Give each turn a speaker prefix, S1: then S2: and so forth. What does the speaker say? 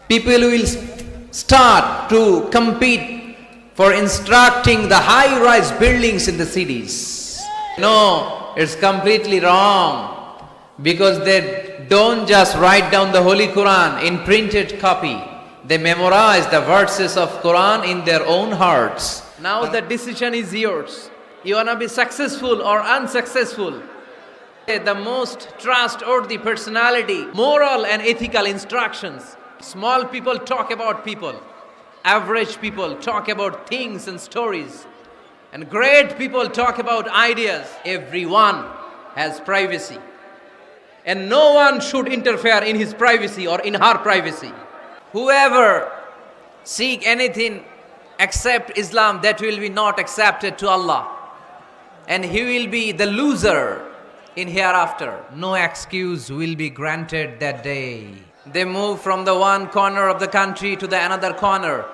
S1: People will start to compete for instructing the high-rise buildings in the cities. No, it's completely wrong, because they don't just write down the Holy Quran in printed copy. They memorize the verses of Quran in their own hearts. Now the decision is yours. You wanna be successful or unsuccessful? The most trustworthy personality, moral and ethical instructions. Small people talk about people. Average people talk about things and stories. And great people talk about ideas. Everyone has privacy. And no one should interfere in his privacy or in her privacy. Whoever seek anything except Islam, that will be not accepted to Allah. And he will be the loser in hereafter. No excuse will be granted that day. They move from the one corner of the country to the another corner.